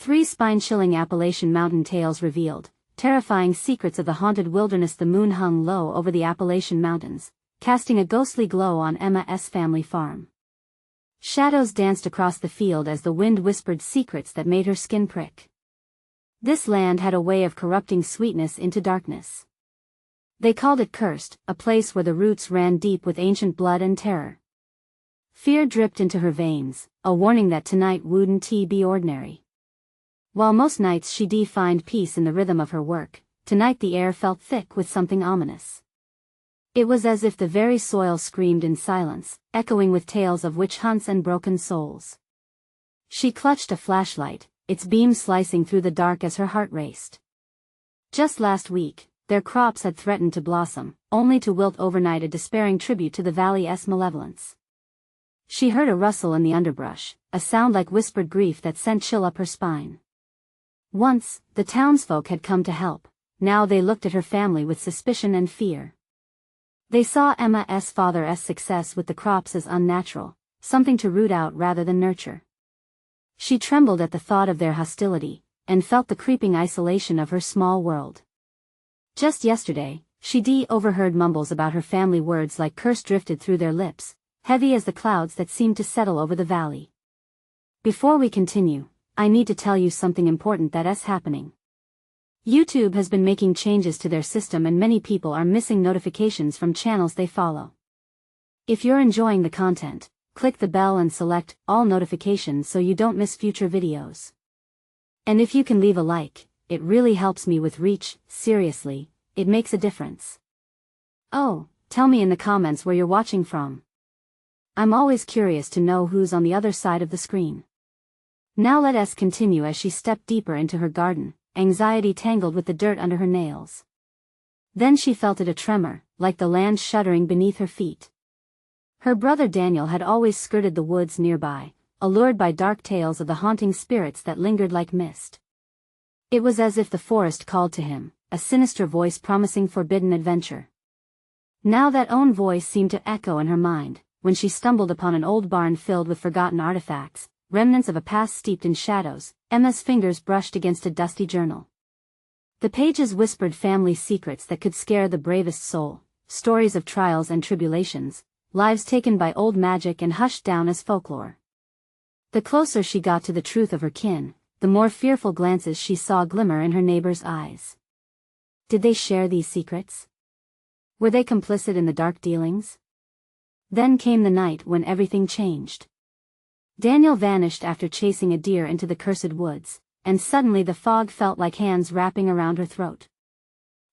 3 spine-chilling Appalachian mountain tales revealed, terrifying secrets of the haunted wilderness. The moon hung low over the Appalachian mountains, casting a ghostly glow on Emma's family farm. Shadows danced across the field as the wind whispered secrets that made her skin prick. This land had a way of corrupting sweetness into darkness. They called it cursed, a place where the roots ran deep with ancient blood and terror. Fear dripped into her veins, a warning that tonight wouldn't be ordinary. While most nights she'd find peace in the rhythm of her work, tonight the air felt thick with something ominous. It was as if the very soil screamed in silence, echoing with tales of witch hunts and broken souls. She clutched a flashlight, its beam slicing through the dark as her heart raced. Just last week, their crops had threatened to blossom, only to wilt overnight, a despairing tribute to the valley's malevolence. She heard a rustle in the underbrush, a sound like whispered grief that sent chill up her spine. Once, the townsfolk had come to help, now they looked at her family with suspicion and fear. They saw Emma's father's success with the crops as unnatural, something to root out rather than nurture. She trembled at the thought of their hostility, and felt the creeping isolation of her small world. Just yesterday, she'd overheard mumbles about her family, words like curse drifted through their lips, heavy as the clouds that seemed to settle over the valley. Before we continue, I need to tell you something important that's happening. YouTube has been making changes to their system and many people are missing notifications from channels they follow. If you're enjoying the content, click the bell and select all notifications so you don't miss future videos. And if you can leave a like, it really helps me with reach. Seriously, it makes a difference. Oh, tell me in the comments where you're watching from. I'm always curious to know who's on the other side of the screen. Now let us continue. As she stepped deeper into her garden, anxiety tangled with the dirt under her nails. Then she felt it, a tremor, like the land shuddering beneath her feet. Her brother Daniel had always skirted the woods nearby, allured by dark tales of the haunting spirits that lingered like mist. It was as if the forest called to him, a sinister voice promising forbidden adventure. Now that own voice seemed to echo in her mind, when she stumbled upon an old barn filled with forgotten artifacts, remnants of a past steeped in shadows. Emma's fingers brushed against a dusty journal. The pages whispered family secrets that could scare the bravest soul, stories of trials and tribulations, lives taken by old magic and hushed down as folklore. The closer she got to the truth of her kin, the more fearful glances she saw glimmer in her neighbors' eyes. Did they share these secrets? Were they complicit in the dark dealings? Then came the night when everything changed. Daniel vanished after chasing a deer into the cursed woods, and suddenly the fog felt like hands wrapping around her throat.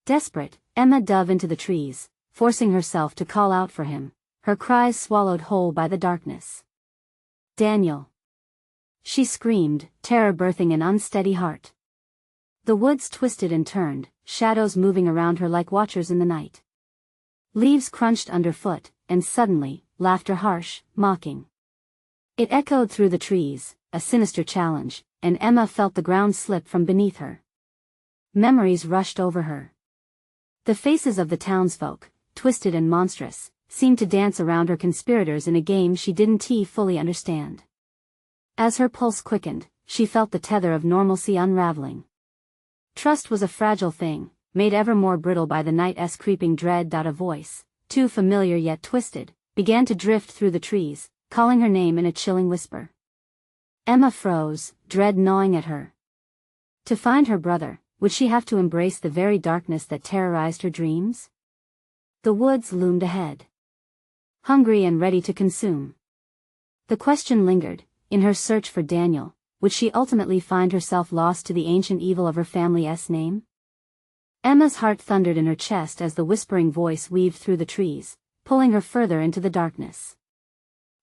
Desperate, Emma dove into the trees, forcing herself to call out for him, her cries swallowed whole by the darkness. Daniel! She screamed, terror birthing an unsteady heart. The woods twisted and turned, shadows moving around her like watchers in the night. Leaves crunched underfoot, and suddenly, laughter harsh, mocking. It echoed through the trees, a sinister challenge, and Emma felt the ground slip from beneath her. Memories rushed over her. The faces of the townsfolk, twisted and monstrous, seemed to dance around her, conspirators in a game she didn't fully understand. As her pulse quickened, she felt the tether of normalcy unraveling. Trust was a fragile thing, made ever more brittle by the night's creeping dread. A voice, too familiar yet twisted, began to drift through the trees, calling her name in a chilling whisper. Emma froze, dread gnawing at her. To find her brother, would she have to embrace the very darkness that terrorized her dreams? The woods loomed ahead, hungry and ready to consume. The question lingered, in her search for Daniel, would she ultimately find herself lost to the ancient evil of her family's name? Emma's heart thundered in her chest as the whispering voice weaved through the trees, pulling her further into the darkness.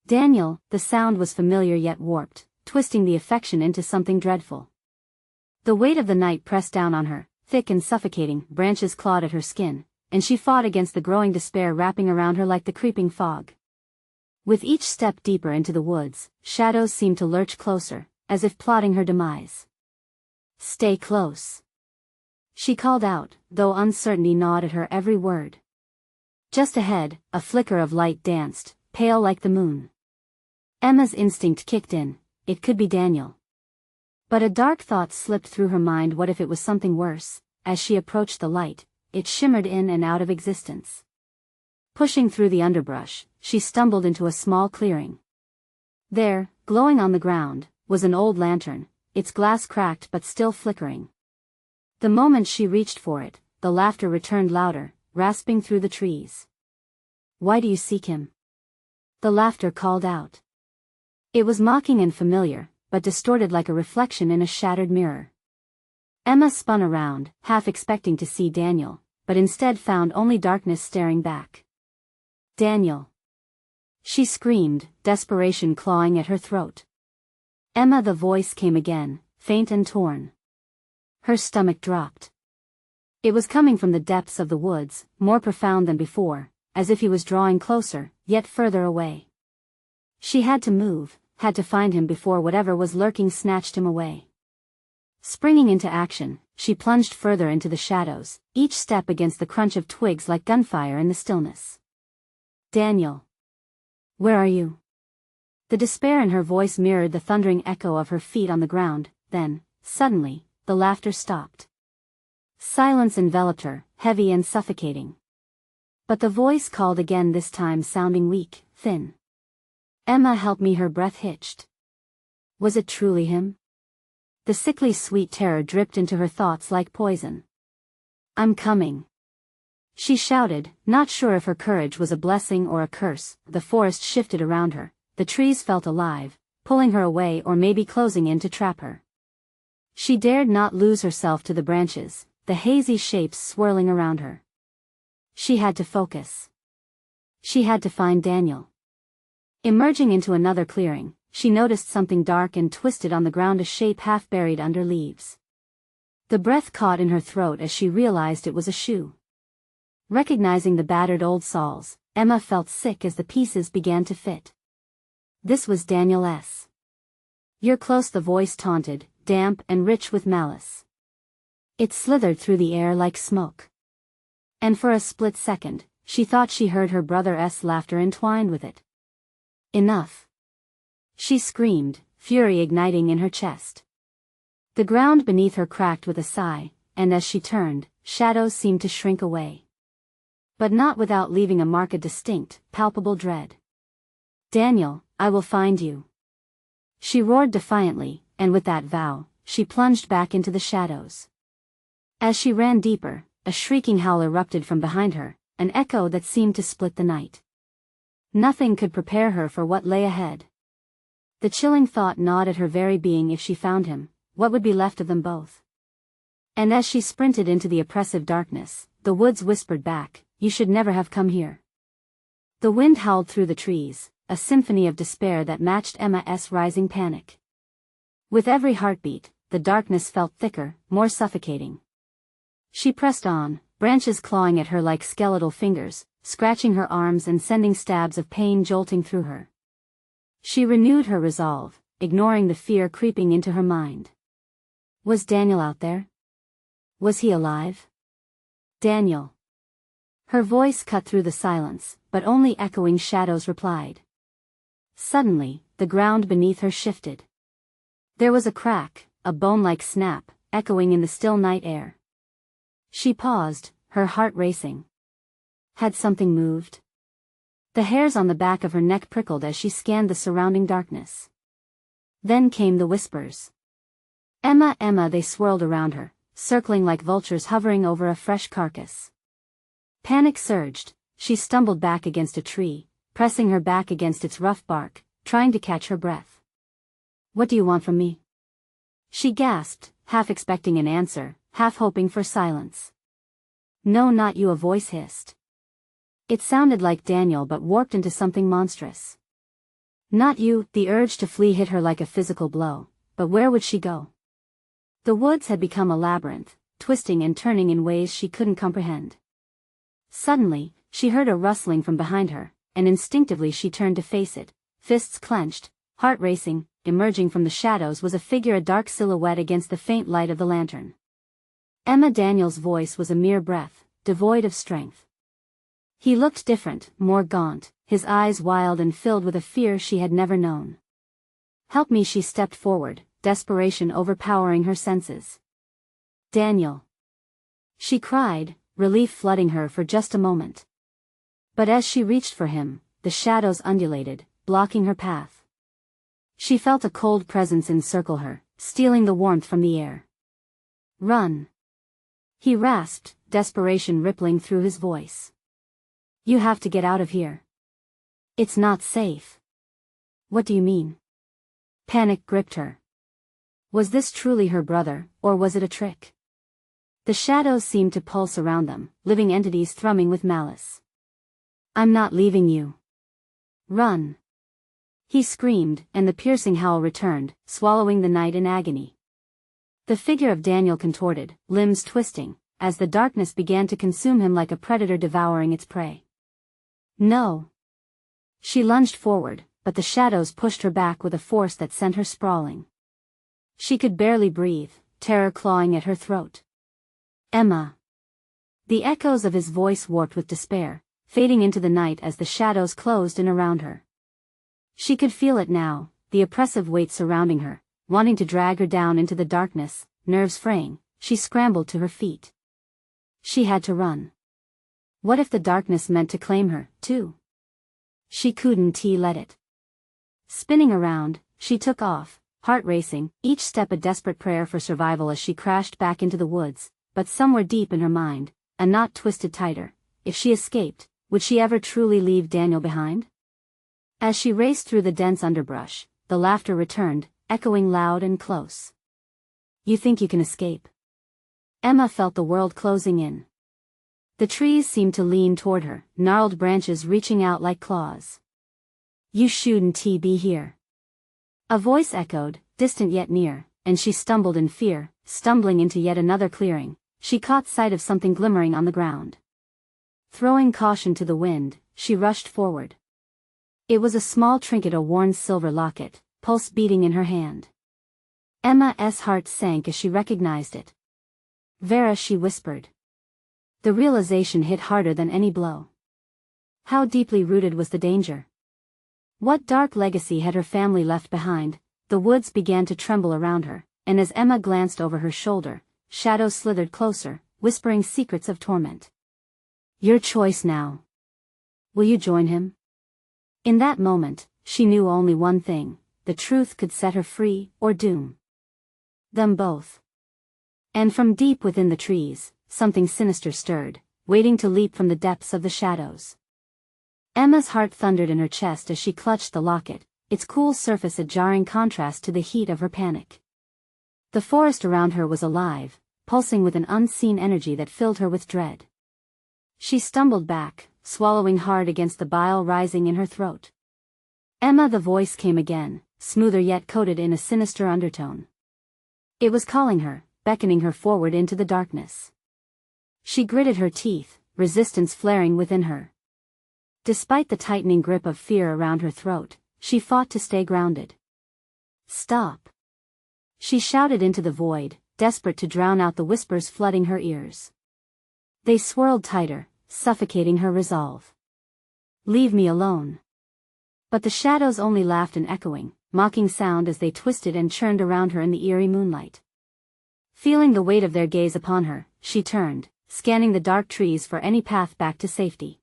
Daniel, the sound was familiar yet warped, twisting the affection into something dreadful. The weight of the night pressed down on her, thick and suffocating. Branches clawed at her skin, and she fought against the growing despair wrapping around her like the creeping fog. With each step deeper into the woods, shadows seemed to lurch closer, as if plotting her demise. Stay close, she called out, though uncertainty gnawed at her every word. Just ahead, a flicker of light danced, pale like the moon. Emma's instinct kicked in, it could be Daniel. But a dark thought slipped through her mind. What if it was something worse? As she approached the light, it shimmered in and out of existence. Pushing through the underbrush, she stumbled into a small clearing. There, glowing on the ground, was an old lantern, its glass cracked but still flickering. The moment she reached for it, the laughter returned louder, rasping through the trees. "Why do you seek him?" the laughter called out. It was mocking and familiar, but distorted like a reflection in a shattered mirror. Emma spun around, half expecting to see Daniel, but instead found only darkness staring back. "Daniel!" she screamed, desperation clawing at her throat. "Emma!" the voice came again, faint and torn. Her stomach dropped. It was coming from the depths of the woods, more profound than before, as if he was drawing closer, yet further away. She had to move, had to find him before whatever was lurking snatched him away. Springing into action, she plunged further into the shadows, each step against the crunch of twigs like gunfire in the stillness. "Daniel! Where are you?" The despair in her voice mirrored the thundering echo of her feet on the ground. Then, suddenly, the laughter stopped. Silence enveloped her, heavy and suffocating. But the voice called again, this time sounding weak, thin. "Emma, help me!" Her breath hitched. Was it truly him? The sickly sweet terror dripped into her thoughts like poison. "I'm coming!" she shouted, not sure if her courage was a blessing or a curse. The forest shifted around her, the trees felt alive, pulling her away or maybe closing in to trap her. She dared not lose herself to the branches, the hazy shapes swirling around her. She had to focus. She had to find Daniel. Emerging into another clearing, she noticed something dark and twisted on the ground, a shape half buried under leaves. The breath caught in her throat as she realized it was a shoe. Recognizing the battered old soles, Emma felt sick as the pieces began to fit. This was Daniel's. "You're close," the voice taunted, damp and rich with malice. It slithered through the air like smoke. And for a split second, she thought she heard her brother's laughter entwined with it. "Enough!" she screamed, fury igniting in her chest. The ground beneath her cracked with a sigh, and as she turned, shadows seemed to shrink away. But not without leaving a mark of distinct, palpable dread. "Daniel, I will find you!" she roared defiantly, and with that vow, she plunged back into the shadows. As she ran deeper, a shrieking howl erupted from behind her, an echo that seemed to split the night. Nothing could prepare her for what lay ahead. The chilling thought gnawed at her very being. If she found him, what would be left of them both? And as she sprinted into the oppressive darkness, the woods whispered back, "You should never have come here." The wind howled through the trees, a symphony of despair that matched Emma's rising panic. With every heartbeat, the darkness felt thicker, more suffocating. She pressed on, branches clawing at her like skeletal fingers, scratching her arms and sending stabs of pain jolting through her. She renewed her resolve, ignoring the fear creeping into her mind. Was Daniel out there? Was he alive? "Daniel!" Her voice cut through the silence, but only echoing shadows replied. Suddenly, the ground beneath her shifted. There was a crack, a bone-like snap, echoing in the still night air. She paused, her heart racing. Had something moved? The hairs on the back of her neck prickled as she scanned the surrounding darkness. Then came the whispers. "Emma, Emma!" They swirled around her, circling like vultures hovering over a fresh carcass. Panic surged, she stumbled back against a tree, pressing her back against its rough bark, trying to catch her breath. "What do you want from me?" she gasped, half expecting an answer, half hoping for silence. "No, not you," a voice hissed. It sounded like Daniel but warped into something monstrous. "Not you." The urge to flee hit her like a physical blow, but where would she go? The woods had become a labyrinth, twisting and turning in ways she couldn't comprehend. Suddenly, she heard a rustling from behind her, and instinctively she turned to face it, fists clenched, heart racing. Emerging from the shadows was a figure, a dark silhouette against the faint light of the lantern. Emma. Daniel's voice was a mere breath, devoid of strength. He looked different, more gaunt, his eyes wild and filled with a fear she had never known. "Help me!" She stepped forward, desperation overpowering her senses. "Daniel!" she cried, relief flooding her for just a moment. But as she reached for him, the shadows undulated, blocking her path. She felt a cold presence encircle her, stealing the warmth from the air. "Run!" he rasped, desperation rippling through his voice. "You have to get out of here. It's not safe." "What do you mean?" Panic gripped her. Was this truly her brother, or was it a trick? The shadows seemed to pulse around them, living entities thrumming with malice. "I'm not leaving you. Run!" he screamed, and the piercing howl returned, swallowing the night in agony. The figure of Daniel contorted, limbs twisting, as the darkness began to consume him like a predator devouring its prey. "No!" She lunged forward, but the shadows pushed her back with a force that sent her sprawling. She could barely breathe, terror clawing at her throat. "Emma!" The echoes of his voice warped with despair, fading into the night as the shadows closed in around her. She could feel it now, the oppressive weight surrounding her, wanting to drag her down into the darkness, nerves fraying. She scrambled to her feet. She had to run. What if the darkness meant to claim her, too? She couldn't let it. Spinning around, she took off, heart racing, each step a desperate prayer for survival as she crashed back into the woods, but somewhere deep in her mind, a knot twisted tighter. If she escaped, would she ever truly leave Daniel behind? As she raced through the dense underbrush, the laughter returned, echoing loud and close. "You think you can escape?" Emma felt the world closing in. The trees seemed to lean toward her, gnarled branches reaching out like claws. "You shouldn't be here." A voice echoed, distant yet near, and she stumbled in fear, stumbling into yet another clearing. She caught sight of something glimmering on the ground. Throwing caution to the wind, she rushed forward. It was a small trinket, a worn silver locket, pulse beating in her hand. Emma's heart sank as she recognized it. "Vera," she whispered. The realization hit harder than any blow. How deeply rooted was the danger? What dark legacy had her family left behind? The woods began to tremble around her, and as Emma glanced over her shoulder, shadows slithered closer, whispering secrets of torment. "Your choice now. Will you join him?" In that moment, she knew only one thing: the truth could set her free, or doom them both. And from deep within the trees, something sinister stirred, waiting to leap from the depths of the shadows. Emma's heart thundered in her chest as she clutched the locket, its cool surface a jarring contrast to the heat of her panic. The forest around her was alive, pulsing with an unseen energy that filled her with dread. She stumbled back, swallowing hard against the bile rising in her throat. "Emma," the voice came again, smoother yet coated in a sinister undertone. It was calling her, beckoning her forward into the darkness. She gritted her teeth, resistance flaring within her. Despite the tightening grip of fear around her throat, she fought to stay grounded. "Stop!" she shouted into the void, desperate to drown out the whispers flooding her ears. They swirled tighter, suffocating her resolve. "Leave me alone." But the shadows only laughed an echoing, mocking sound as they twisted and churned around her in the eerie moonlight. Feeling the weight of their gaze upon her, she turned, scanning the dark trees for any path back to safety.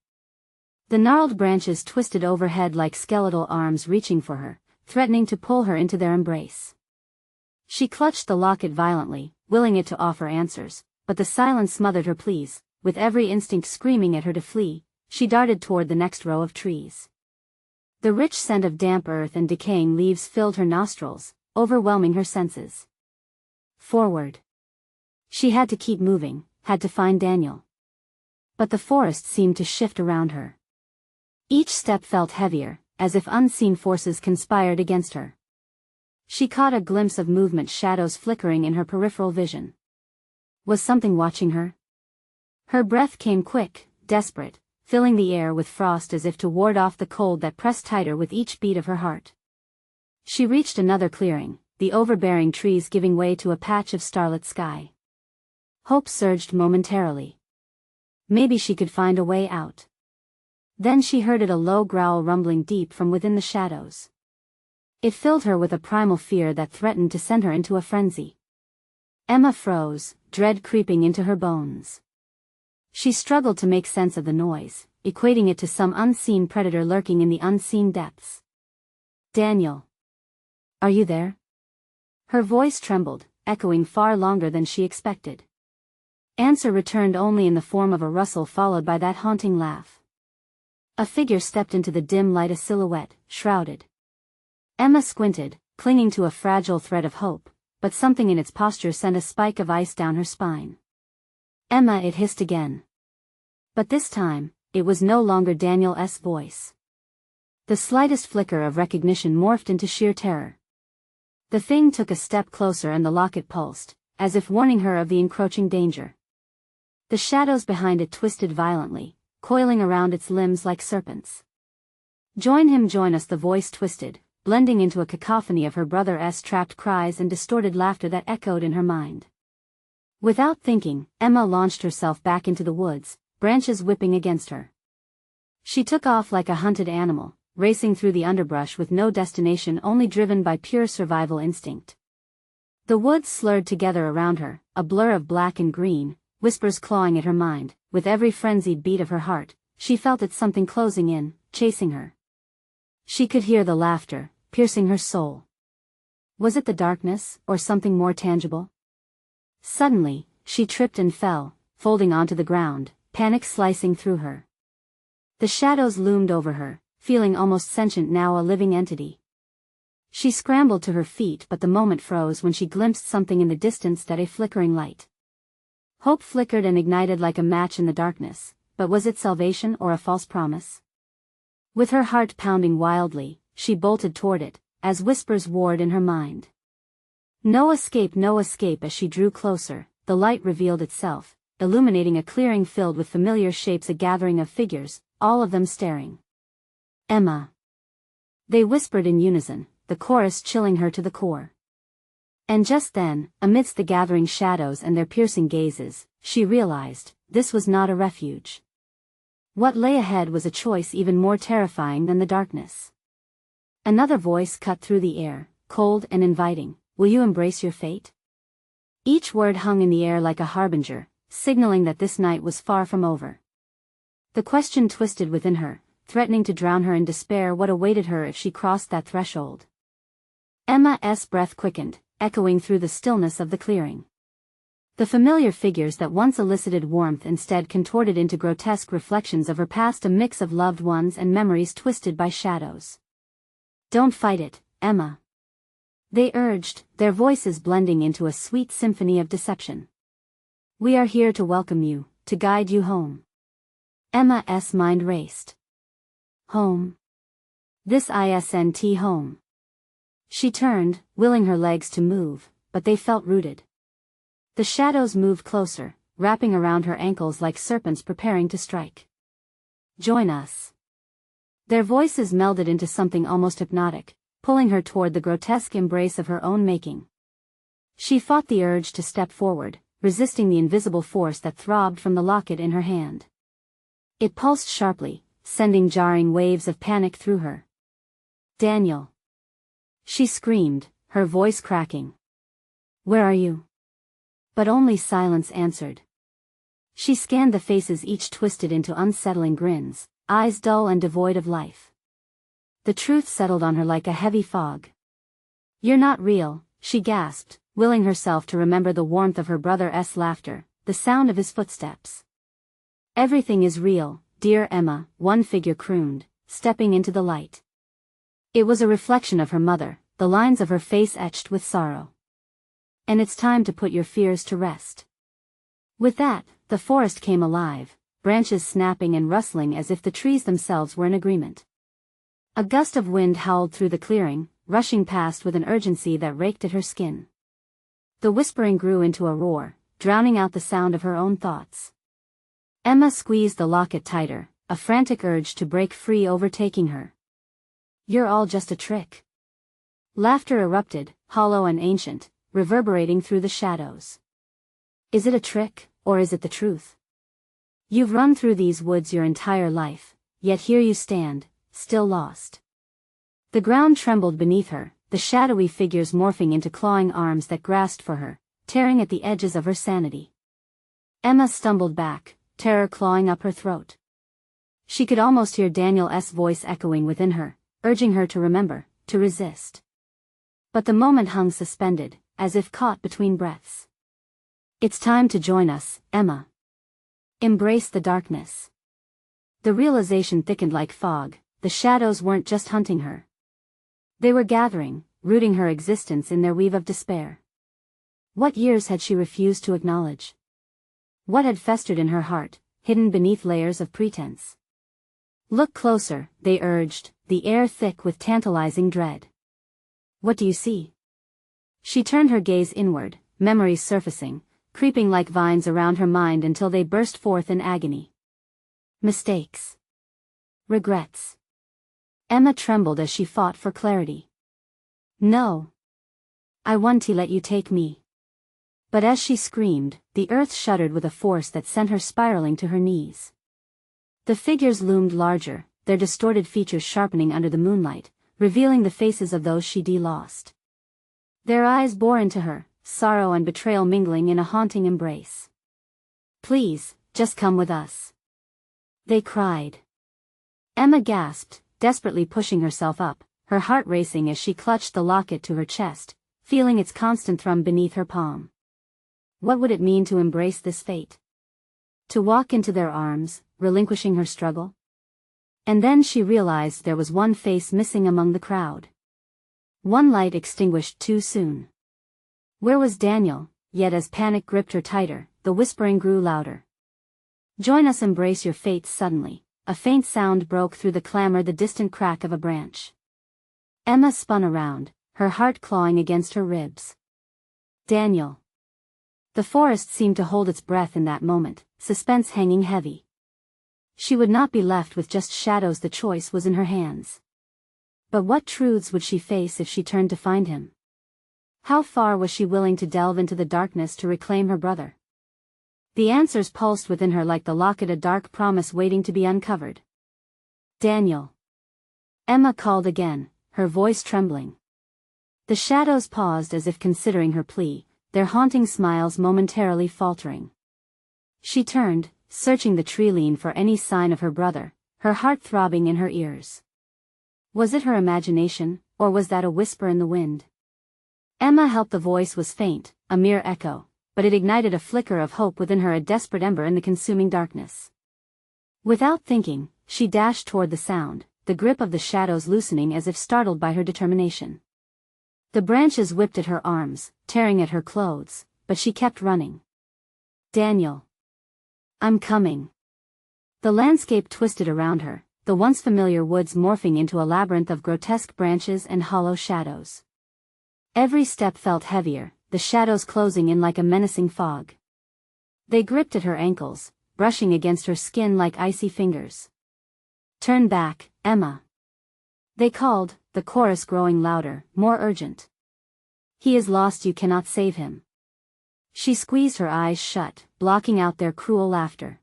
The gnarled branches twisted overhead like skeletal arms reaching for her, threatening to pull her into their embrace. She clutched the locket violently, willing it to offer answers, but the silence smothered her pleas. With every instinct screaming at her to flee, she darted toward the next row of trees. The rich scent of damp earth and decaying leaves filled her nostrils, overwhelming her senses. Forward. She had to keep moving, had to find Daniel. But the forest seemed to shift around her. Each step felt heavier, as if unseen forces conspired against her. She caught a glimpse of movement, shadows flickering in her peripheral vision. Was something watching her? Her breath came quick, desperate, filling the air with frost as if to ward off the cold that pressed tighter with each beat of her heart. She reached another clearing, the overbearing trees giving way to a patch of starlit sky. Hope surged momentarily. Maybe she could find a way out. Then she heard it, a low growl rumbling deep from within the shadows. It filled her with a primal fear that threatened to send her into a frenzy. Emma froze, dread creeping into her bones. She struggled to make sense of the noise, equating it to some unseen predator lurking in the unseen depths. "Daniel. Are you there?" Her voice trembled, echoing far longer than she expected. Answer returned only in the form of a rustle followed by that haunting laugh. A figure stepped into the dim light, a silhouette, shrouded. Emma squinted, clinging to a fragile thread of hope, but something in its posture sent a spike of ice down her spine. "Emma," it hissed again. But this time, it was no longer Daniel's voice. The slightest flicker of recognition morphed into sheer terror. The thing took a step closer and the locket pulsed, as if warning her of the encroaching danger. The shadows behind it twisted violently, coiling around its limbs like serpents. "Join him, join us," the voice twisted, blending into a cacophony of her brother's trapped cries and distorted laughter that echoed in her mind. Without thinking, Emma launched herself back into the woods, branches whipping against her. She took off like a hunted animal, racing through the underbrush with no destination, only driven by pure survival instinct. The woods slurred together around her, a blur of black and green, whispers clawing at her mind. With every frenzied beat of her heart, she felt it, something closing in, chasing her. She could hear the laughter, piercing her soul. Was it the darkness, or something more tangible? Suddenly, she tripped and fell, folding onto the ground, panic slicing through her. The shadows loomed over her, feeling almost sentient now, a living entity. She scrambled to her feet, but the moment froze when she glimpsed something in the distance, that a flickering light. Hope flickered and ignited like a match in the darkness, but was it salvation or a false promise? With her heart pounding wildly, she bolted toward it, as whispers warred in her mind. No escape, no escape. As she drew closer, the light revealed itself, illuminating a clearing filled with familiar shapes, a gathering of figures, all of them staring. "Emma." They whispered in unison, the chorus chilling her to the core. And just then, amidst the gathering shadows and their piercing gazes, she realized, this was not a refuge. What lay ahead was a choice even more terrifying than the darkness. Another voice cut through the air, cold and inviting. "Will you embrace your fate?" Each word hung in the air like a harbinger, signaling that this night was far from over. The question twisted within her, threatening to drown her in despair. What awaited her if she crossed that threshold? Emma's breath quickened, echoing through the stillness of the clearing. The familiar figures that once elicited warmth instead contorted into grotesque reflections of her past, a mix of loved ones and memories twisted by shadows. "Don't fight it, Emma," they urged, their voices blending into a sweet symphony of deception. "We are here to welcome you, to guide you home." Emma's mind raced. Home. This isn't home. She turned, willing her legs to move, but they felt rooted. The shadows moved closer, wrapping around her ankles like serpents preparing to strike. "Join us." Their voices melded into something almost hypnotic, pulling her toward the grotesque embrace of her own making. She fought the urge to step forward, resisting the invisible force that throbbed from the locket in her hand. It pulsed sharply, sending jarring waves of panic through her. "Daniel!" she screamed, her voice cracking. "Where are you?" But only silence answered. She scanned the faces, each twisted into unsettling grins, eyes dull and devoid of life. The truth settled on her like a heavy fog. "You're not real," she gasped, willing herself to remember the warmth of her brother's laughter, the sound of his footsteps. "Everything is real, dear Emma," one figure crooned, stepping into the light. It was a reflection of her mother, the lines of her face etched with sorrow. "And it's time to put your fears to rest." With that, the forest came alive, branches snapping and rustling as if the trees themselves were in agreement. A gust of wind howled through the clearing, rushing past with an urgency that raked at her skin. The whispering grew into a roar, drowning out the sound of her own thoughts. Emma squeezed the locket tighter, a frantic urge to break free overtaking her. "You're all just a trick." Laughter erupted, hollow and ancient, reverberating through the shadows. "Is it a trick, or is it the truth? You've run through these woods your entire life, yet here you stand, still lost." The ground trembled beneath her, the shadowy figures morphing into clawing arms that grasped for her, tearing at the edges of her sanity. Emma stumbled back, terror clawing up her throat. She could almost hear Daniel's voice echoing within her, urging her to remember, to resist. But the moment hung suspended, as if caught between breaths. It's time to join us, Emma. Embrace the darkness. The realization thickened like fog. The shadows weren't just hunting her. They were gathering, rooting her existence in their weave of despair. What years had she refused to acknowledge? What had festered in her heart, hidden beneath layers of pretense? Look closer, they urged, the air thick with tantalizing dread. What do you see? She turned her gaze inward, memories surfacing, creeping like vines around her mind until they burst forth in agony. Mistakes. Regrets. Emma trembled as she fought for clarity. No. I want to let you take me. But as she screamed, the earth shuddered with a force that sent her spiraling to her knees. The figures loomed larger, their distorted features sharpening under the moonlight, revealing the faces of those she'd lost. Their eyes bore into her, sorrow and betrayal mingling in a haunting embrace. Please, just come with us. They cried. Emma gasped, desperately pushing herself up, her heart racing as she clutched the locket to her chest, feeling its constant thrum beneath her palm. What would it mean to embrace this fate? To walk into their arms, relinquishing her struggle? And then she realized there was one face missing among the crowd. One light extinguished too soon. Where was Daniel? Yet as panic gripped her tighter, the whispering grew louder. Join us, embrace your fates. Suddenly, a faint sound broke through the clamor, the distant crack of a branch. Emma spun around, her heart clawing against her ribs. Daniel. The forest seemed to hold its breath in that moment, suspense hanging heavy. She would not be left with just shadows, the choice was in her hands. But what truths would she face if she turned to find him? How far was she willing to delve into the darkness to reclaim her brother? The answers pulsed within her like the locket, a dark promise waiting to be uncovered. Daniel. Emma called again, her voice trembling. The shadows paused as if considering her plea, their haunting smiles momentarily faltering. She turned, searching the tree-line for any sign of her brother, her heart throbbing in her ears. Was it her imagination, or was that a whisper in the wind? Emma helped. The voice was faint, a mere echo, but it ignited a flicker of hope within her, a desperate ember in the consuming darkness. Without thinking, she dashed toward the sound, the grip of the shadows loosening as if startled by her determination. The branches whipped at her arms, tearing at her clothes, but she kept running. Daniel. I'm coming. The landscape twisted around her, the once familiar woods morphing into a labyrinth of grotesque branches and hollow shadows. Every step felt heavier, the shadows closing in like a menacing fog. They gripped at her ankles, brushing against her skin like icy fingers. Turn back, Emma. They called, the chorus growing louder, more urgent. He is lost, you cannot save him. She squeezed her eyes shut, blocking out their cruel laughter.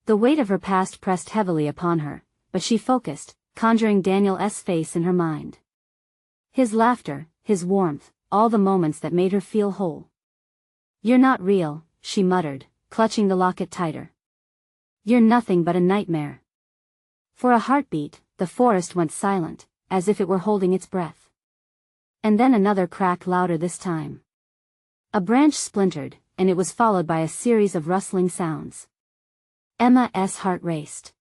The weight of her past pressed heavily upon her, but she focused, conjuring Daniel's face in her mind. His laughter, his warmth, all the moments that made her feel whole. You're not real, she muttered, clutching the locket tighter. You're nothing but a nightmare. For a heartbeat, the forest went silent, as if it were holding its breath. And then another crack, louder this time. A branch splintered, and it was followed by a series of rustling sounds. Emma's heart raced.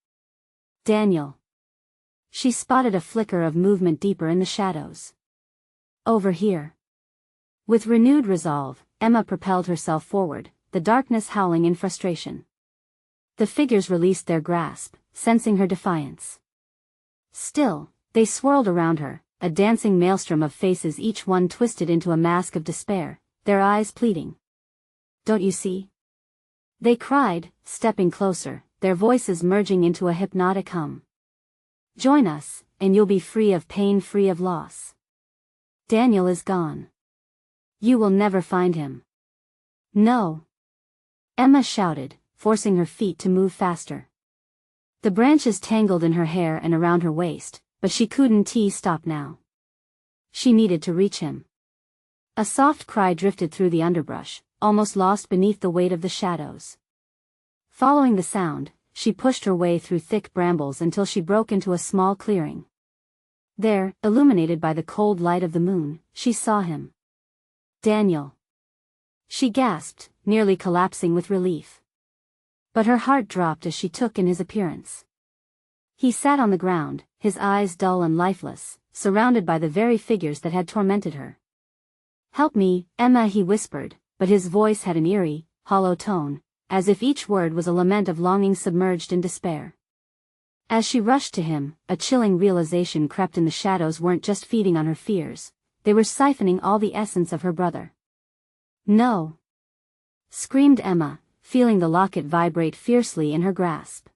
Daniel. She spotted a flicker of movement deeper in the shadows. Over here. With renewed resolve, Emma propelled herself forward, the darkness howling in frustration. The figures released their grasp, sensing her defiance. Still, they swirled around her, a dancing maelstrom of faces, each one twisted into a mask of despair, their eyes pleading. Don't you see? They cried, stepping closer, their voices merging into a hypnotic hum. Join us, and you'll be free of pain, free of loss. Daniel is gone. You will never find him. No. Emma shouted, forcing her feet to move faster. The branches tangled in her hair and around her waist, but she couldn't stop now. She needed to reach him. A soft cry drifted through the underbrush, almost lost beneath the weight of the shadows. Following the sound, she pushed her way through thick brambles until she broke into a small clearing. There, illuminated by the cold light of the moon, she saw him. Daniel. She gasped, nearly collapsing with relief. But her heart dropped as she took in his appearance. He sat on the ground, his eyes dull and lifeless, surrounded by the very figures that had tormented her. "Help me, Emma," he whispered, but his voice had an eerie, hollow tone, as if each word was a lament of longing submerged in despair. As she rushed to him, a chilling realization crept in. The shadows weren't just feeding on her fears, they were siphoning all the essence of her brother. "No!" screamed Emma, feeling the locket vibrate fiercely in her grasp.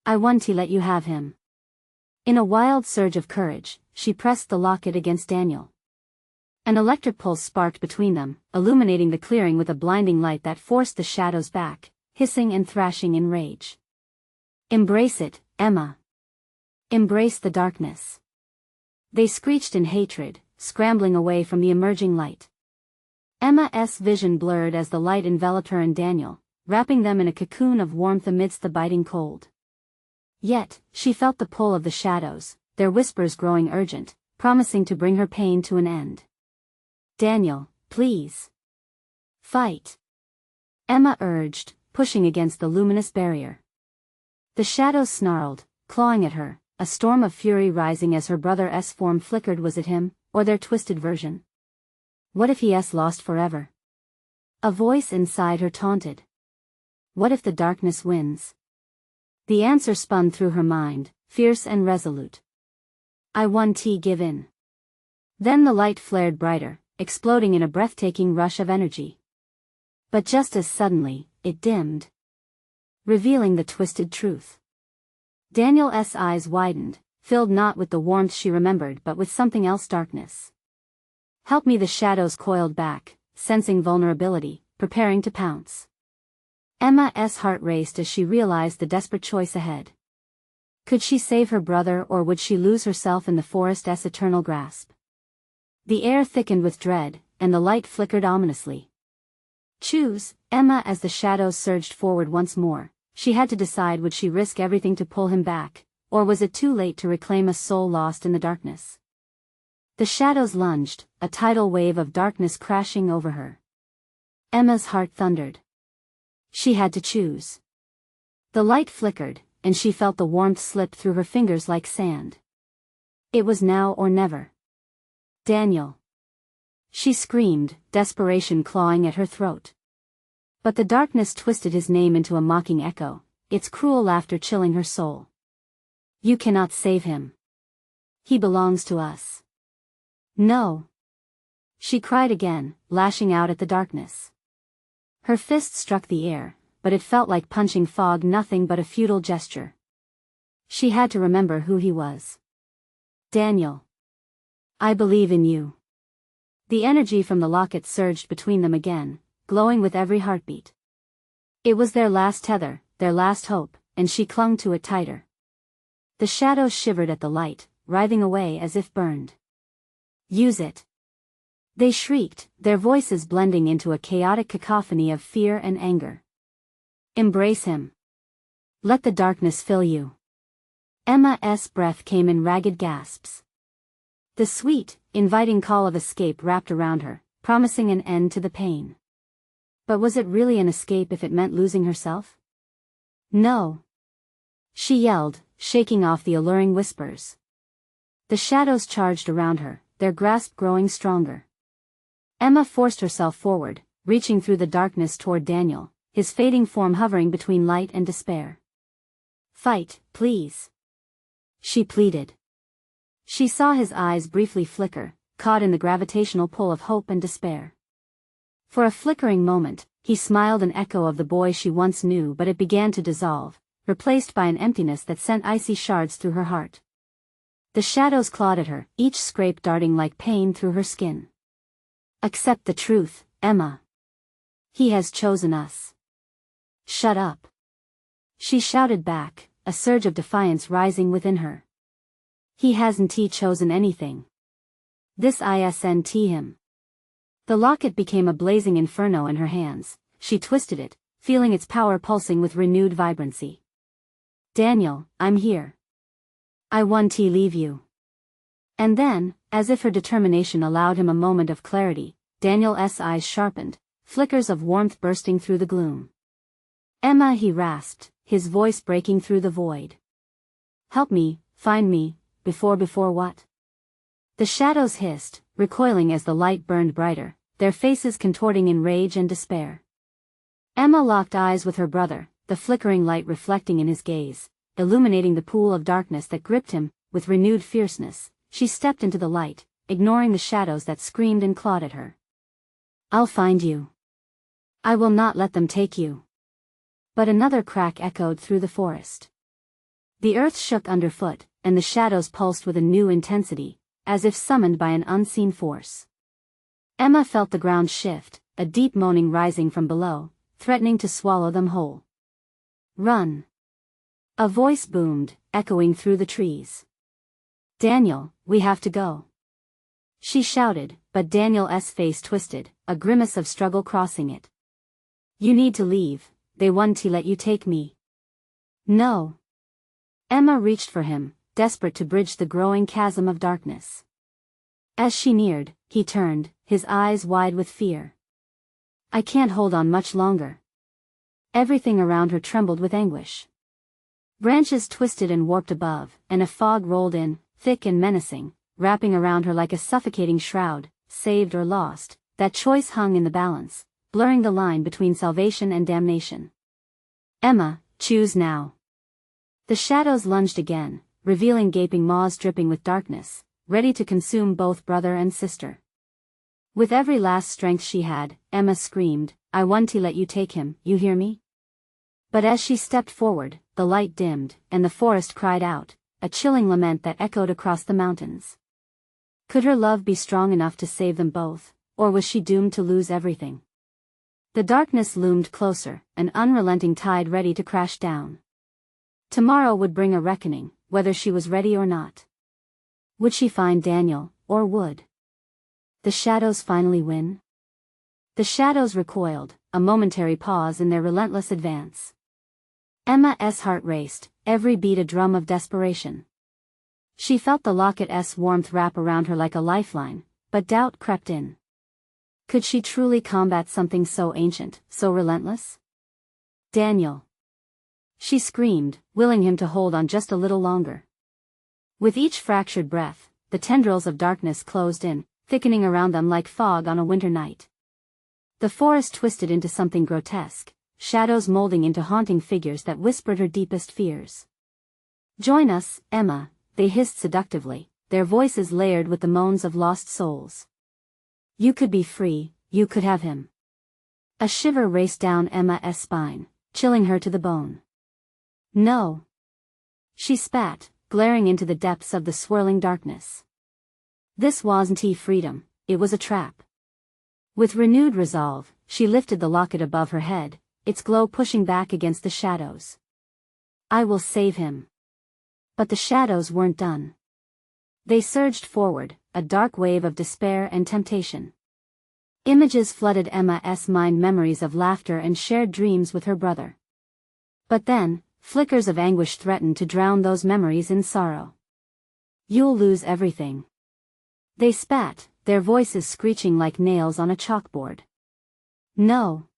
"I want to let you have him." In a wild surge of courage, she pressed the locket against Daniel. An electric pulse sparked between them, illuminating the clearing with a blinding light that forced the shadows back, hissing and thrashing in rage. "Embrace it, Emma. Embrace the darkness." They screeched in hatred, scrambling away from the emerging light. Emma's vision blurred as the light enveloped her and Daniel, wrapping them in a cocoon of warmth amidst the biting cold. Yet, she felt the pull of the shadows, their whispers growing urgent, promising to bring her pain to an end. "Daniel, please. Fight," Emma urged, pushing against the luminous barrier. The shadows snarled, clawing at her, a storm of fury rising as her brother's form flickered. Was it him, or their twisted version? What if he's lost forever? A voice inside her taunted. What if the darkness wins? The answer spun through her mind, fierce and resolute. "I won't give in." Then the light flared brighter, exploding in a breathtaking rush of energy. But just as suddenly, it dimmed, revealing the twisted truth. Daniel's eyes widened, filled not with the warmth she remembered but with something else: darkness. "Help me!" The shadows coiled back, sensing vulnerability, preparing to pounce. Emma's heart raced as she realized the desperate choice ahead. Could she save her brother, or would she lose herself in the forest's eternal grasp? The air thickened with dread, and the light flickered ominously. "Choose, Emma." As the shadows surged forward once more, she had to decide: would she risk everything to pull him back, or was it too late to reclaim a soul lost in the darkness? The shadows lunged, a tidal wave of darkness crashing over her. Emma's heart thundered. She had to choose. The light flickered, and she felt the warmth slip through her fingers like sand. It was now or never. "Daniel!" she screamed, desperation clawing at her throat. But the darkness twisted his name into a mocking echo, its cruel laughter chilling her soul. "You cannot save him. He belongs to us." "No!" she cried again, lashing out at the darkness. Her fist struck the air, but it felt like punching fog, nothing but a futile gesture. She had to remember who he was. "Daniel. I believe in you." The energy from the locket surged between them again, glowing with every heartbeat. It was their last tether, their last hope, and she clung to it tighter. The shadows shivered at the light, writhing away as if burned. "Use it!" they shrieked, their voices blending into a chaotic cacophony of fear and anger. "Embrace him. Let the darkness fill you." Emma's breath came in ragged gasps. The sweet, inviting call of escape wrapped around her, promising an end to the pain. But was it really an escape if it meant losing herself? "No!" she yelled, shaking off the alluring whispers. The shadows charged around her, their grasp growing stronger. Emma forced herself forward, reaching through the darkness toward Daniel, his fading form hovering between light and despair. "Fight, please," she pleaded. She saw his eyes briefly flicker, caught in the gravitational pull of hope and despair. For a flickering moment, he smiled, an echo of the boy she once knew, but it began to dissolve, replaced by an emptiness that sent icy shards through her heart. The shadows clawed at her, each scrape darting like pain through her skin. "Accept the truth, Emma. He has chosen us." "Shut up," she shouted back, a surge of defiance rising within her. He hasn't chosen anything. This isn't him. The locket became a blazing inferno in her hands. She twisted it, feeling its power pulsing with renewed vibrancy. Daniel, I'm here. I want to leave you. And then, as if her determination allowed him a moment of clarity, Daniel's eyes sharpened, flickers of warmth bursting through the gloom. Emma, he rasped, his voice breaking through the void. Help me, find me, before what? The shadows hissed, recoiling as the light burned brighter, their faces contorting in rage and despair. Emma locked eyes with her brother, the flickering light reflecting in his gaze, illuminating the pool of darkness that gripped him. With renewed fierceness, she stepped into the light, ignoring the shadows that screamed and clawed at her. I'll find you. I will not let them take you. But another crack echoed through the forest. The earth shook underfoot, and the shadows pulsed with a new intensity, as if summoned by an unseen force. Emma felt the ground shift, a deep moaning rising from below, threatening to swallow them whole. Run! A voice boomed, echoing through the trees. Daniel, we have to go. She shouted, but Daniel's face twisted, a grimace of struggle crossing it. You need to leave, they want to let you take me. No. Emma reached for him, desperate to bridge the growing chasm of darkness. As she neared, he turned, his eyes wide with fear. I can't hold on much longer. Everything around her trembled with anguish. Branches twisted and warped above, and a fog rolled in, thick and menacing, wrapping around her like a suffocating shroud. Saved or lost, that choice hung in the balance, blurring the line between salvation and damnation. Emma, choose now. The shadows lunged again, revealing gaping maws dripping with darkness, ready to consume both brother and sister. With every last strength she had, Emma screamed, I want to let you take him, you hear me? But as she stepped forward, the light dimmed, and the forest cried out, a chilling lament that echoed across the mountains. Could her love be strong enough to save them both, or was she doomed to lose everything? The darkness loomed closer, an unrelenting tide ready to crash down. Tomorrow would bring a reckoning, whether she was ready or not. Would she find Daniel, or would the shadows finally win? The shadows recoiled, a momentary pause in their relentless advance. Emma's heart raced, every beat a drum of desperation. She felt the locket's warmth wrap around her like a lifeline, but doubt crept in. Could she truly combat something so ancient, so relentless? Daniel! She screamed, willing him to hold on just a little longer. With each fractured breath, the tendrils of darkness closed in, thickening around them like fog on a winter night. The forest twisted into something grotesque, shadows molding into haunting figures that whispered her deepest fears. Join us, Emma, they hissed seductively, their voices layered with the moans of lost souls. You could be free, you could have him. A shiver raced down Emma's spine, chilling her to the bone. No. She spat, glaring into the depths of the swirling darkness. This wasn't freedom, it was a trap. With renewed resolve, she lifted the locket above her head, its glow pushing back against the shadows. I will save him. But the shadows weren't done. They surged forward, a dark wave of despair and temptation. Images flooded Emma's mind, memories of laughter and shared dreams with her brother. But then, flickers of anguish threatened to drown those memories in sorrow. You'll lose everything. They spat, their voices screeching like nails on a chalkboard. No.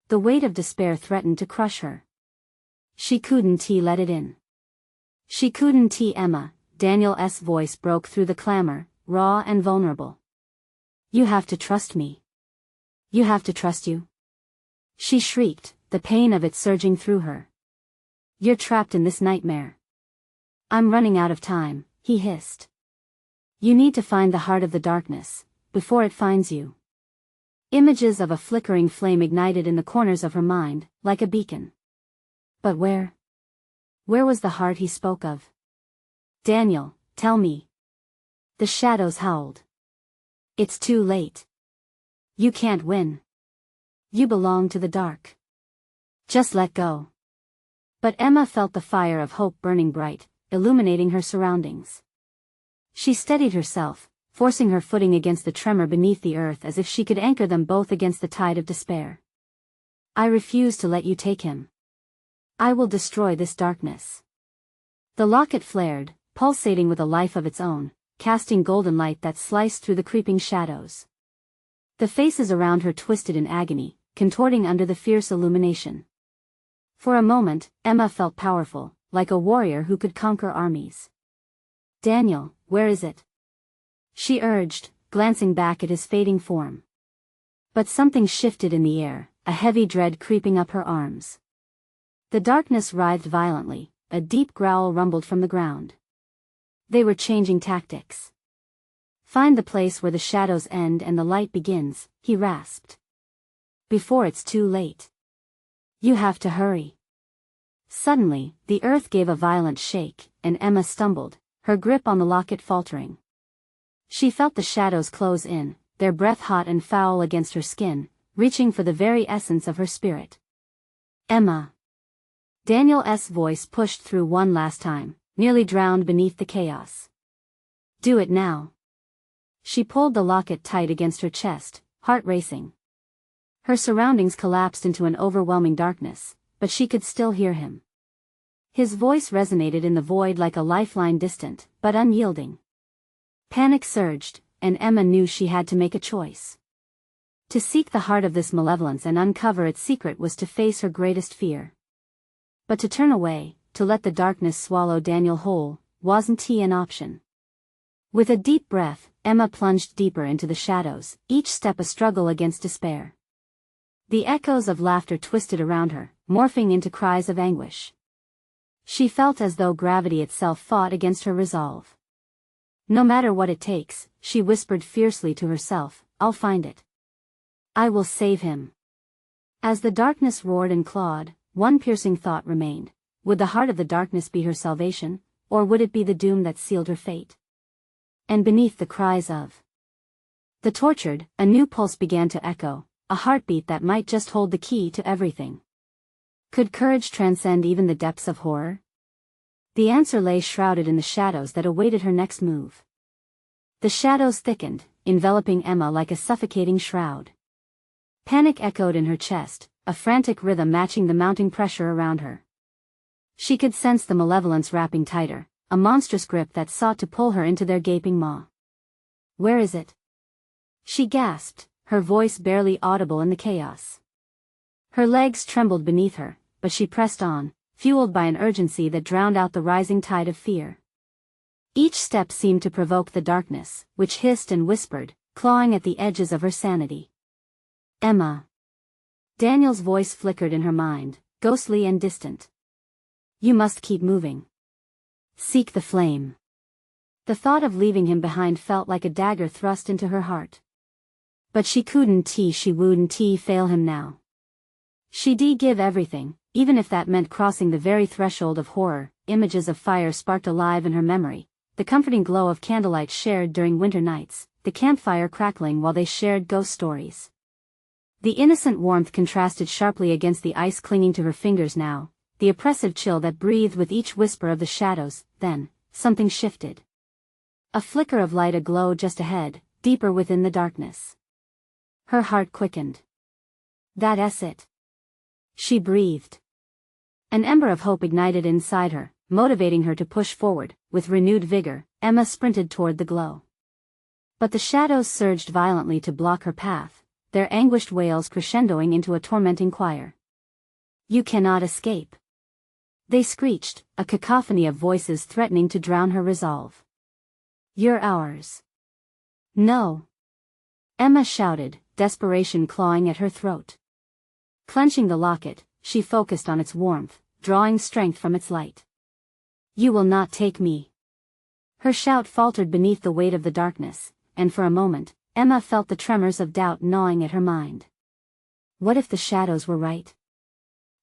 The weight of despair threatened to crush her. She couldn't let it in. She couldn't. Emma, Daniel's voice broke through the clamor, raw and vulnerable. You have to trust me. You have to trust you. She shrieked, the pain of it surging through her. You're trapped in this nightmare. I'm running out of time, he hissed. You need to find the heart of the darkness, before it finds you. Images of a flickering flame ignited in the corners of her mind, like a beacon. But where? Where was the heart he spoke of? Daniel, tell me. The shadows howled. It's too late. You can't win. You belong to the dark. Just let go. But Emma felt the fire of hope burning bright, illuminating her surroundings. She steadied herself, forcing her footing against the tremor beneath the earth as if she could anchor them both against the tide of despair. I refuse to let you take him. I will destroy this darkness. The locket flared, pulsating with a life of its own, casting golden light that sliced through the creeping shadows. The faces around her twisted in agony, contorting under the fierce illumination. For a moment, Emma felt powerful, like a warrior who could conquer armies. Daniel, where is it? She urged, glancing back at his fading form. But something shifted in the air, a heavy dread creeping up her arms. The darkness writhed violently, a deep growl rumbled from the ground. They were changing tactics. Find the place where the shadows end and the light begins, he rasped. Before it's too late. You have to hurry. Suddenly, the earth gave a violent shake, and Emma stumbled, her grip on the locket faltering. She felt the shadows close in, their breath hot and foul against her skin, reaching for the very essence of her spirit. Emma. Daniel's voice pushed through one last time, nearly drowned beneath the chaos. Do it now. She pulled the locket tight against her chest, heart racing. Her surroundings collapsed into an overwhelming darkness, but she could still hear him. His voice resonated in the void like a lifeline, distant, but unyielding. Panic surged, and Emma knew she had to make a choice. To seek the heart of this malevolence and uncover its secret was to face her greatest fear. But to turn away, to let the darkness swallow Daniel whole, wasn't an option. With a deep breath, Emma plunged deeper into the shadows, each step a struggle against despair. The echoes of laughter twisted around her, morphing into cries of anguish. She felt as though gravity itself fought against her resolve. No matter what it takes, she whispered fiercely to herself, I'll find it. I will save him. As the darkness roared and clawed, one piercing thought remained. Would the heart of the darkness be her salvation, or would it be the doom that sealed her fate? And beneath the cries of the tortured, a new pulse began to echo, a heartbeat that might just hold the key to everything. Could courage transcend even the depths of horror? The answer lay shrouded in the shadows that awaited her next move. The shadows thickened, enveloping Emma like a suffocating shroud. Panic echoed in her chest, a frantic rhythm matching the mounting pressure around her. She could sense the malevolence wrapping tighter, a monstrous grip that sought to pull her into their gaping maw. Where is it? She gasped, her voice barely audible in the chaos. Her legs trembled beneath her, but she pressed on, fueled by an urgency that drowned out the rising tide of fear. Each step seemed to provoke the darkness, which hissed and whispered, clawing at the edges of her sanity. Emma. Daniel's voice flickered in her mind, ghostly and distant. You must keep moving. Seek the flame. The thought of leaving him behind felt like a dagger thrust into her heart. But she wouldn't fail him now. She'd give everything, even if that meant crossing the very threshold of horror. Images of fire sparked alive in her memory, the comforting glow of candlelight shared during winter nights, the campfire crackling while they shared ghost stories. The innocent warmth contrasted sharply against the ice clinging to her fingers now, the oppressive chill that breathed with each whisper of the shadows. Then, something shifted. A flicker of light aglow just ahead, deeper within the darkness. Her heart quickened. That's it. She breathed. An ember of hope ignited inside her, motivating her to push forward. With renewed vigor, Emma sprinted toward the glow. But the shadows surged violently to block her path, their anguished wails crescendoing into a tormenting choir. You cannot escape. They screeched, a cacophony of voices threatening to drown her resolve. You're ours. No. Emma shouted, desperation clawing at her throat. Clenching the locket, she focused on its warmth, drawing strength from its light. You will not take me. Her shout faltered beneath the weight of the darkness, and for a moment, Emma felt the tremors of doubt gnawing at her mind. What if the shadows were right?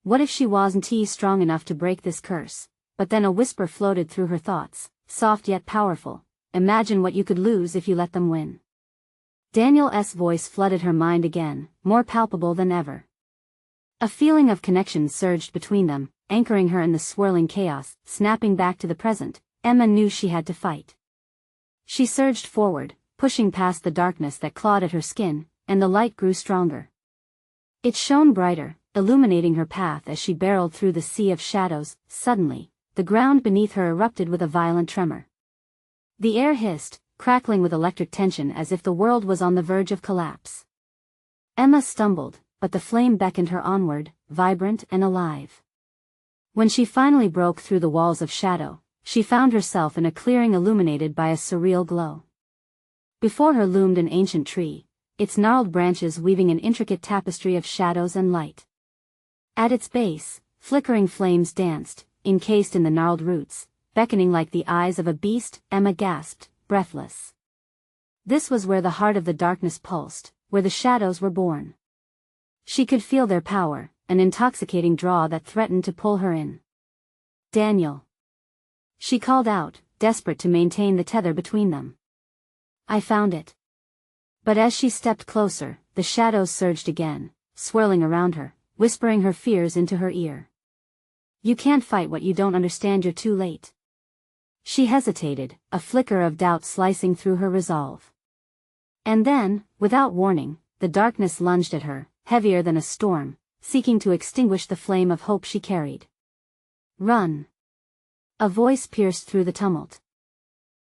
What if she wasn't strong enough to break this curse? But then a whisper floated through her thoughts, soft yet powerful. Imagine what you could lose if you let them win. Daniel's voice flooded her mind again, more palpable than ever. A feeling of connection surged between them, anchoring her in the swirling chaos. Snapping back to the present, Emma knew she had to fight. She surged forward, pushing past the darkness that clawed at her skin, and the light grew stronger. It shone brighter, illuminating her path as she barreled through the sea of shadows. Suddenly, the ground beneath her erupted with a violent tremor. The air hissed, crackling with electric tension as if the world was on the verge of collapse. Emma stumbled, but the flame beckoned her onward, vibrant and alive. When she finally broke through the walls of shadow, she found herself in a clearing illuminated by a surreal glow. Before her loomed an ancient tree, its gnarled branches weaving an intricate tapestry of shadows and light. At its base, flickering flames danced, encased in the gnarled roots, beckoning like the eyes of a beast. Emma gasped, breathless. This was where the heart of the darkness pulsed, where the shadows were born. She could feel their power, an intoxicating draw that threatened to pull her in. "Daniel!" she called out, desperate to maintain the tether between them. "I found it." But as she stepped closer, the shadows surged again, swirling around her, whispering her fears into her ear. "You can't fight what you don't understand, you're too late." She hesitated, a flicker of doubt slicing through her resolve. And then, without warning, the darkness lunged at her, heavier than a storm, seeking to extinguish the flame of hope she carried. "Run!" a voice pierced through the tumult.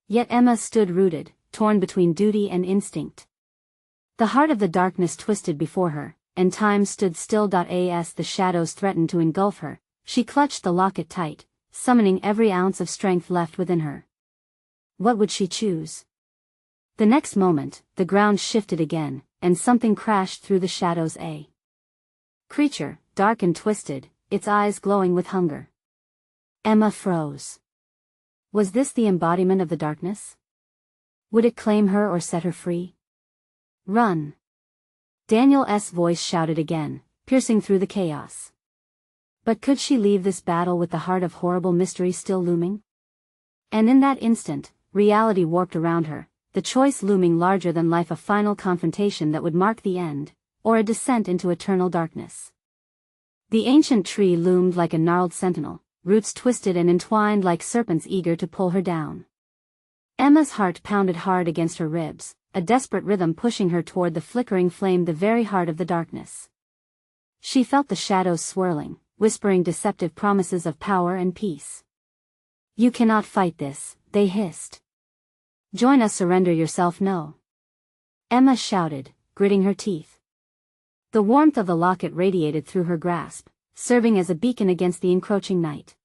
Yet Emma stood rooted, torn between duty and instinct. The heart of the darkness twisted before her, and time stood still. As the shadows threatened to engulf her, she clutched the locket tight, summoning every ounce of strength left within her. What would she choose? The next moment, the ground shifted again, and something crashed through the shadows. A creature, dark and twisted, its eyes glowing with hunger. Emma froze. Was this the embodiment of the darkness? Would it claim her or set her free? "Run!" Daniel's voice shouted again, piercing through the chaos. But could she leave this battle with the heart of horrible mystery still looming? And in that instant, reality warped around her, the choice looming larger than life, a final confrontation that would mark the end, or a descent into eternal darkness. The ancient tree loomed like a gnarled sentinel, roots twisted and entwined like serpents eager to pull her down. Emma's heart pounded hard against her ribs, a desperate rhythm pushing her toward the flickering flame, the very heart of the darkness. She felt the shadows swirling, whispering deceptive promises of power and peace. "You cannot fight this," they hissed. "Join us, surrender yourself." "No!" Emma shouted, gritting her teeth. The warmth of the locket radiated through her grasp, serving as a beacon against the encroaching night.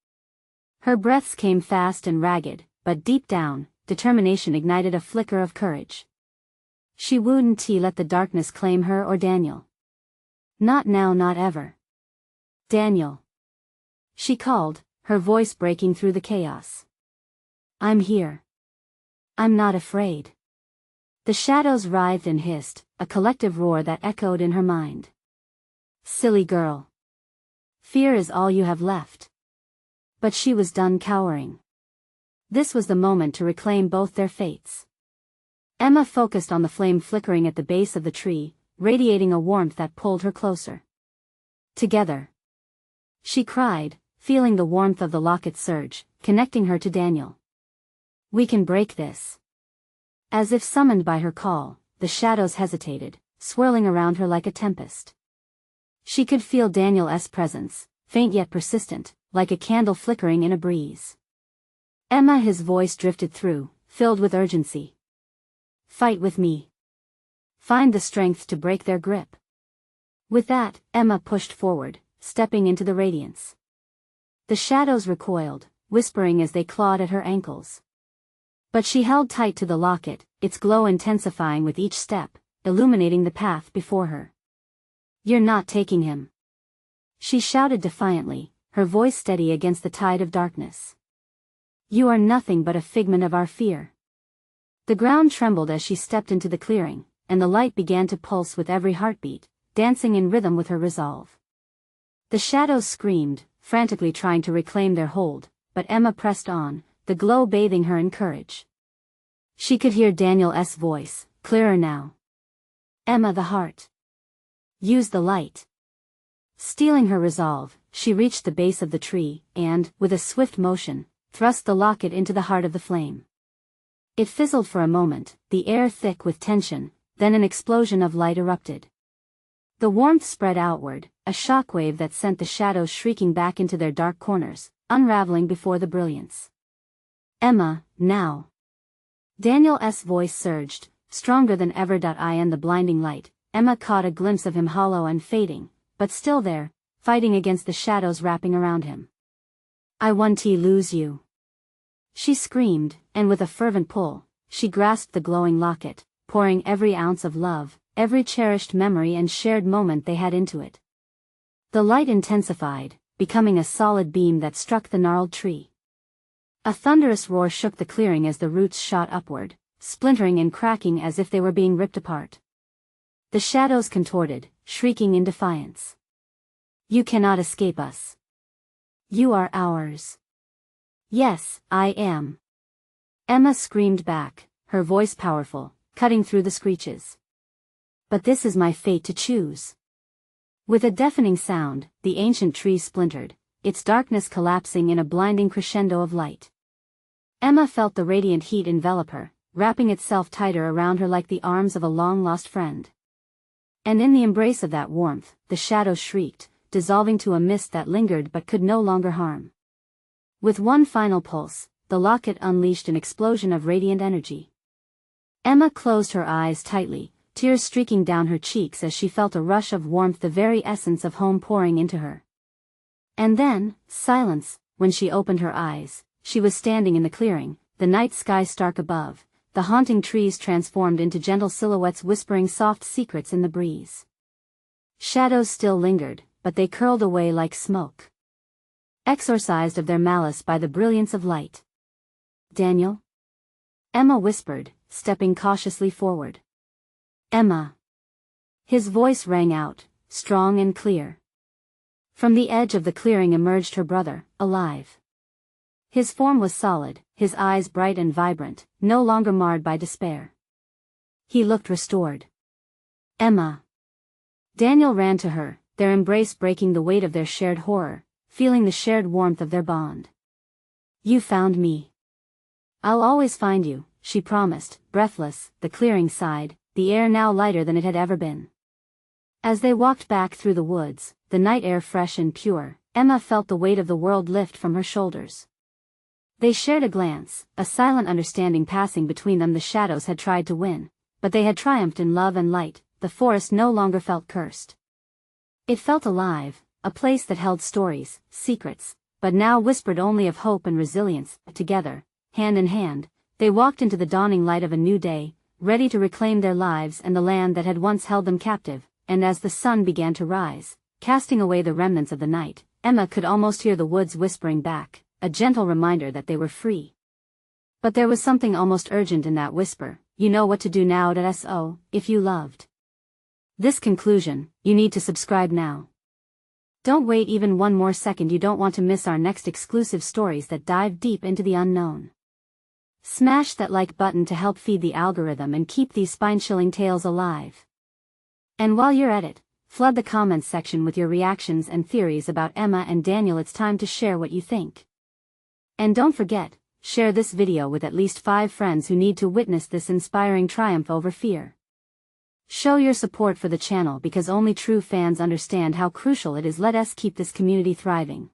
Her breaths came fast and ragged, but deep down, determination ignited a flicker of courage. She wouldn't let the darkness claim her or Daniel. Not now, not ever. "Daniel!" she called, her voice breaking through the chaos. "I'm here. I'm not afraid." The shadows writhed and hissed, a collective roar that echoed in her mind. "Silly girl. Fear is all you have left." But she was done cowering. This was the moment to reclaim both their fates. Emma focused on the flame flickering at the base of the tree, radiating a warmth that pulled her closer. "Together!" she cried, feeling the warmth of the locket surge, connecting her to Daniel. "We can break this." As if summoned by her call, the shadows hesitated, swirling around her like a tempest. She could feel Daniel's presence, faint yet persistent, like a candle flickering in a breeze. "Emma," his voice drifted through, filled with urgency. "Fight with me. Find the strength to break their grip." With that, Emma pushed forward, stepping into the radiance. The shadows recoiled, whispering as they clawed at her ankles. But she held tight to the locket, its glow intensifying with each step, illuminating the path before her. "You're not taking him," she shouted defiantly, her voice steady against the tide of darkness. "You are nothing but a figment of our fear." The ground trembled as she stepped into the clearing, and the light began to pulse with every heartbeat, dancing in rhythm with her resolve. The shadows screamed, frantically trying to reclaim their hold, but Emma pressed on, the glow bathing her in courage. She could hear Daniel's voice, clearer now. "Emma, the heart. Use the light." Stealing her resolve, she reached the base of the tree, and, with a swift motion, thrust the locket into the heart of the flame. It fizzled for a moment, the air thick with tension, then an explosion of light erupted. The warmth spread outward, a shockwave that sent the shadows shrieking back into their dark corners, unraveling before the brilliance. Emma, now. Daniel's voice surged, stronger than ever. In the blinding light, Emma caught a glimpse of him, hollow and fading, but still there, fighting against the shadows wrapping around him. I won't lose you. She screamed, and with a fervent pull, she grasped the glowing locket, pouring every ounce of love, every cherished memory and shared moment they had into it. The light intensified, becoming a solid beam that struck the gnarled tree. A thunderous roar shook the clearing as the roots shot upward, splintering and cracking as if they were being ripped apart. The shadows contorted, shrieking in defiance. You cannot escape us. You are ours. Yes, I am. Emma screamed back, her voice powerful, cutting through the screeches. But this is my fate to choose. With a deafening sound, the ancient tree splintered, its darkness collapsing in a blinding crescendo of light. Emma felt the radiant heat envelop her, wrapping itself tighter around her like the arms of a long-lost friend. And in the embrace of that warmth, the shadows shrieked, dissolving to a mist that lingered but could no longer harm. With one final pulse, the locket unleashed an explosion of radiant energy. Emma closed her eyes tightly, tears streaking down her cheeks as she felt a rush of warmth, the very essence of home pouring into her. And then, silence. When she opened her eyes, she was standing in the clearing, the night sky stark above, the haunting trees transformed into gentle silhouettes whispering soft secrets in the breeze. Shadows still lingered, but they curled away like smoke, exorcised of their malice by the brilliance of light. Daniel? Emma whispered, stepping cautiously forward. Emma. His voice rang out, strong and clear. From the edge of the clearing emerged her brother, alive. His form was solid, his eyes bright and vibrant, no longer marred by despair. He looked restored. Emma. Daniel ran to her, their embrace breaking the weight of their shared horror, feeling the shared warmth of their bond. You found me. I'll always find you, she promised, breathless. The clearing sighed, the air now lighter than it had ever been. As they walked back through the woods, the night air fresh and pure, Emma felt the weight of the world lift from her shoulders. They shared a glance, a silent understanding passing between them. The shadows had tried to win, but they had triumphed in love and light. The forest no longer felt cursed. It felt alive, a place that held stories, secrets, but now whispered only of hope and resilience. Together, hand in hand, they walked into the dawning light of a new day, ready to reclaim their lives and the land that had once held them captive. And as the sun began to rise, casting away the remnants of the night, Emma could almost hear the woods whispering back, a gentle reminder that they were free. But there was something almost urgent in that whisper. You know what to do now. So, if you loved this conclusion, you need to subscribe now. Don't wait even one more second. You don't want to miss our next exclusive stories that dive deep into the unknown. Smash that like button to help feed the algorithm and keep these spine-chilling tales alive. And while you're at it, flood the comments section with your reactions and theories about Emma and Daniel. It's time to share what you think. And don't forget, share this video with at least 5 friends who need to witness this inspiring triumph over fear. Show your support for the channel because only true fans understand how crucial it is. Let us keep this community thriving.